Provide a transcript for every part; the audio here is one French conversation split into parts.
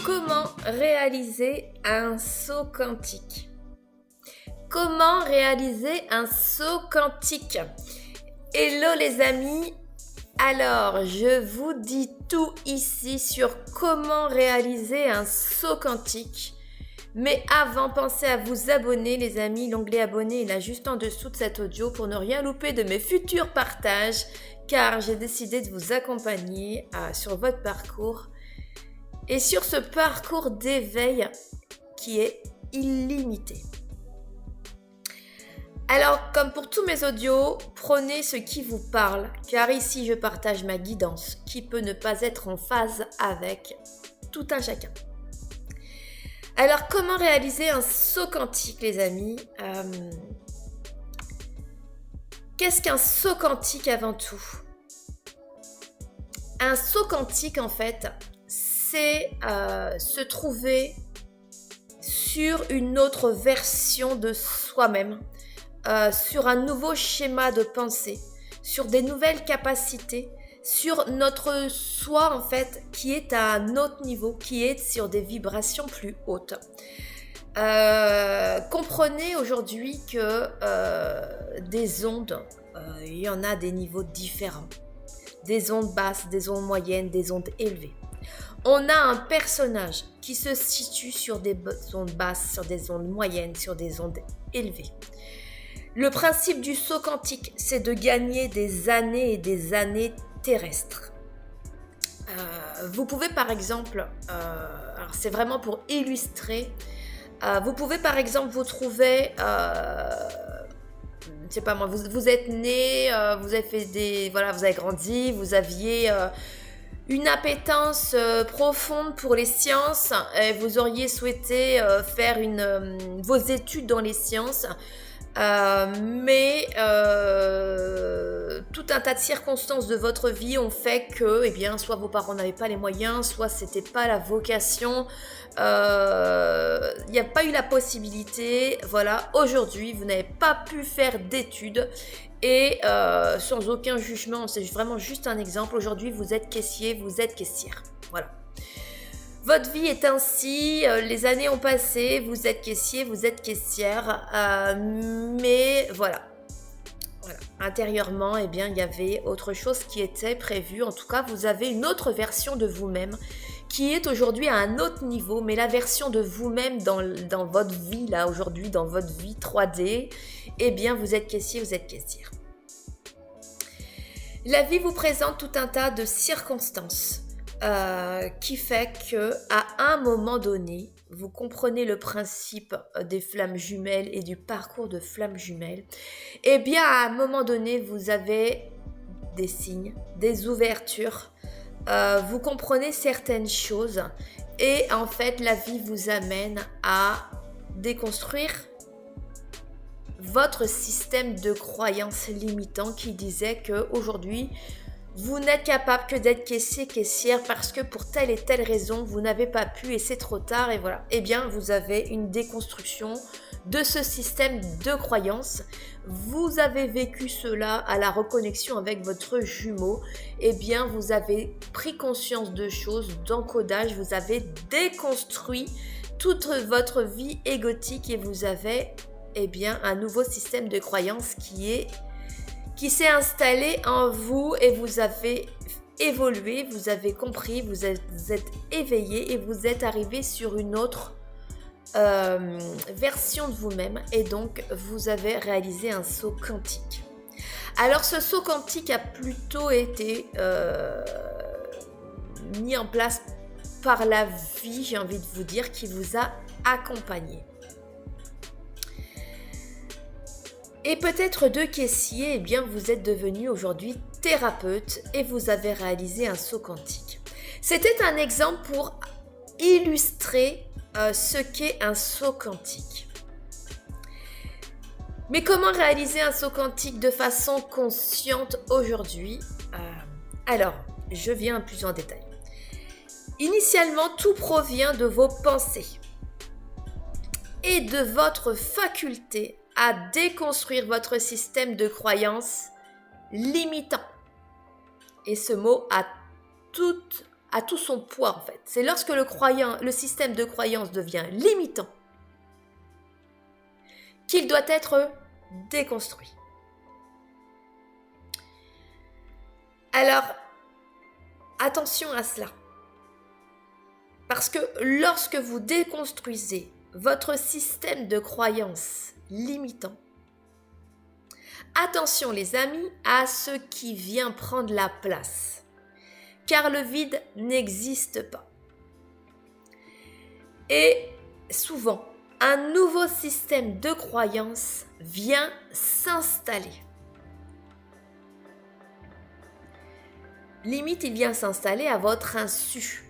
Comment réaliser un saut quantique? Comment réaliser un saut quantique? Hello les amis, alors je vous dis tout ici sur comment réaliser un saut quantique. Mais avant, pensez à vous abonner les amis, l'onglet abonné est là juste en dessous de cet audio pour ne rien louper de mes futurs partages car j'ai décidé de vous accompagner sur votre parcours et sur ce parcours d'éveil qui est illimité. Alors, comme pour tous mes audios, prenez ce qui vous parle, car ici je partage ma guidance qui peut ne pas être en phase avec tout un chacun. Alors, comment réaliser un saut quantique, les amis? Qu'est-ce qu'un saut quantique avant tout? Un saut quantique, en fait, c'est se trouver sur une autre version de soi-même, sur un nouveau schéma de pensée, sur des nouvelles capacités, sur notre soi en fait qui est à un autre niveau, qui est sur des vibrations plus hautes. Comprenez aujourd'hui que des ondes, il y en a des niveaux différents. Des ondes basses, des ondes moyennes, des ondes élevées. On a un personnage qui se situe sur des ondes basses, sur des ondes moyennes, sur des ondes élevées. Le principe du saut quantique, c'est de gagner des années et des années terrestres. Vous pouvez par exemple, alors c'est vraiment pour illustrer, vous pouvez par exemple vous trouver, je sais pas moi, vous êtes né, vous avez fait vous avez grandi, vous aviez une appétence profonde pour les sciences, et vous auriez souhaité faire vos études dans les sciences. Mais tout un tas de circonstances de votre vie ont fait que, soit vos parents n'avaient pas les moyens, soit c'était pas la vocation, il n'y a pas eu la possibilité. Voilà, aujourd'hui, vous n'avez pas pu faire d'études et sans aucun jugement, c'est vraiment juste un exemple. Aujourd'hui, vous êtes caissier, vous êtes caissière. Voilà. Votre vie est ainsi, les années ont passé, vous êtes caissier, vous êtes caissière, mais voilà. Intérieurement, il y avait autre chose qui était prévu. En tout cas, vous avez une autre version de vous-même qui est aujourd'hui à un autre niveau, mais la version de vous-même dans votre vie, là, aujourd'hui, dans votre vie 3D, vous êtes caissier, vous êtes caissière. La vie vous présente tout un tas de circonstances. Qui fait que à un moment donné, vous comprenez le principe des flammes jumelles et du parcours de flammes jumelles. À un moment donné, vous avez des signes, des ouvertures. Vous comprenez certaines choses et en fait, la vie vous amène à déconstruire votre système de croyances limitant qui disait qu'aujourd'hui, vous n'êtes capable que d'être caissier, caissière parce que pour telle et telle raison, vous n'avez pas pu et c'est trop tard et voilà. Vous avez une déconstruction de ce système de croyances. Vous avez vécu cela à la reconnexion avec votre jumeau. Vous avez pris conscience de choses, d'encodage. Vous avez déconstruit toute votre vie égotique et vous avez un nouveau système de croyances qui s'est installé en vous et vous avez évolué, vous avez compris, vous êtes éveillé et vous êtes arrivé sur une autre version de vous-même et donc vous avez réalisé un saut quantique. Alors ce saut quantique a plutôt été mis en place par la vie, j'ai envie de vous dire, qui vous a accompagné. Et peut-être deux caissiers, vous êtes devenu aujourd'hui thérapeute et vous avez réalisé un saut quantique. C'était un exemple pour illustrer ce qu'est un saut quantique. Mais comment réaliser un saut quantique de façon consciente aujourd'hui? Alors, je viens plus en détail. Initialement, tout provient de vos pensées et de votre faculté à déconstruire votre système de croyances limitant. Et ce mot a tout son poids en fait. C'est lorsque le système de croyance devient limitant qu'il doit être déconstruit. Alors, attention à cela. Parce que lorsque vous déconstruisez votre système de croyance limitant, attention les amis à ce qui vient prendre la place, car le vide n'existe pas. Et souvent, un nouveau système de croyance vient s'installer. Limite, il vient s'installer à votre insu.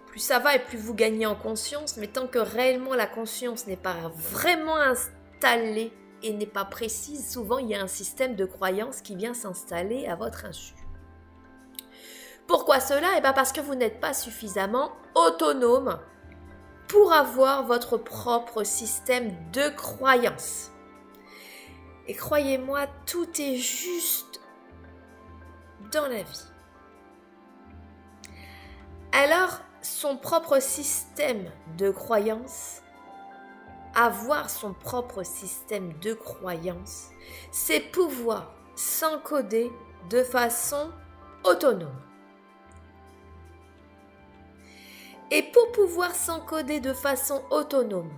Plus ça va et plus vous gagnez en conscience, mais tant que réellement la conscience n'est pas vraiment installée et n'est pas précise, souvent il y a un système de croyance qui vient s'installer à votre insu. Pourquoi cela ? Eh bien parce que vous n'êtes pas suffisamment autonome pour avoir votre propre système de croyance. Et croyez-moi, tout est juste dans la vie. Alors, son propre système de croyance, avoir son propre système de croyance, c'est pouvoir s'encoder de façon autonome. Et pour pouvoir s'encoder de façon autonome,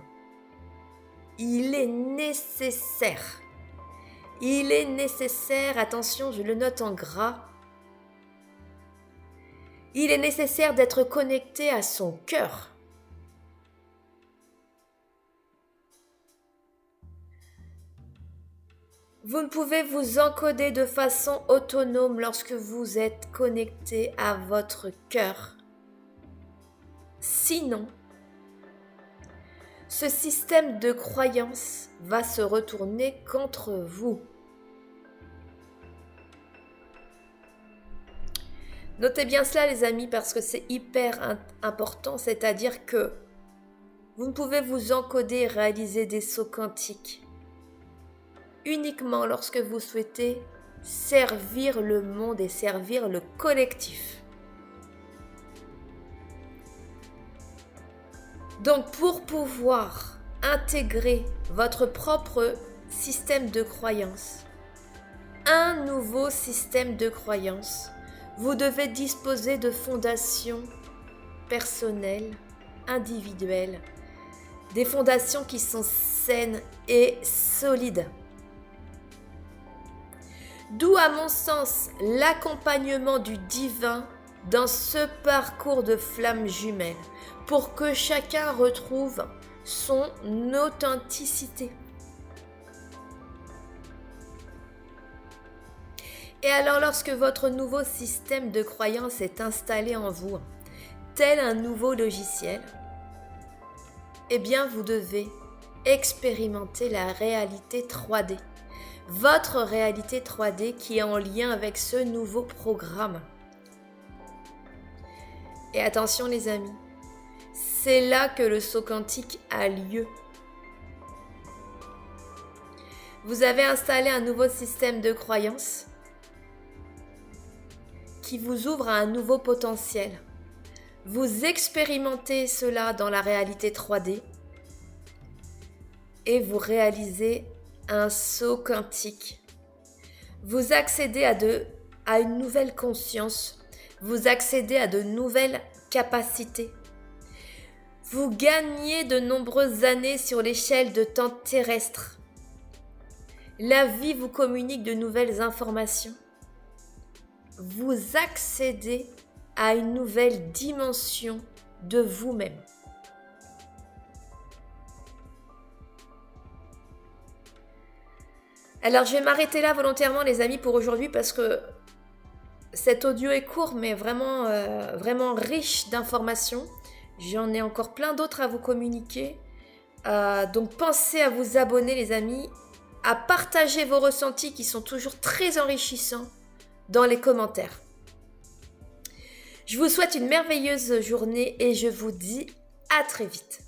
il est nécessaire, attention, je le note en gras, il est nécessaire d'être connecté à son cœur. Vous ne pouvez vous encoder de façon autonome lorsque vous êtes connecté à votre cœur. Sinon, ce système de croyance va se retourner contre vous. Notez bien cela les amis parce que c'est hyper important, c'est-à-dire que vous ne pouvez vous encoder et réaliser des sauts quantiques uniquement lorsque vous souhaitez servir le monde et servir le collectif. Donc pour pouvoir intégrer votre propre système de croyance, un nouveau système de croyance, vous devez disposer de fondations personnelles, individuelles, des fondations qui sont saines et solides. D'où, à mon sens, l'accompagnement du divin dans ce parcours de flammes jumelles pour que chacun retrouve son authenticité. Et alors, lorsque votre nouveau système de croyance est installé en vous, tel un nouveau logiciel, eh bien, vous devez expérimenter la réalité 3D. Votre réalité 3D qui est en lien avec ce nouveau programme. Et attention les amis, c'est là que le saut quantique a lieu. Vous avez installé un nouveau système de croyance qui vous ouvre à un nouveau potentiel. Vous expérimentez cela dans la réalité 3D et vous réalisez un saut quantique. Vous accédez à une nouvelle conscience, vous accédez à de nouvelles capacités. Vous gagnez de nombreuses années sur l'échelle de temps terrestre. La vie vous communique de nouvelles informations. Vous accédez à une nouvelle dimension de vous-même. Alors, je vais m'arrêter là volontairement, les amis, pour aujourd'hui, parce que cet audio est court, mais vraiment, vraiment riche d'informations. J'en ai encore plein d'autres à vous communiquer. Donc, pensez à vous abonner, les amis, à partager vos ressentis qui sont toujours très enrichissants dans les commentaires. Je vous souhaite une merveilleuse journée et je vous dis à très vite.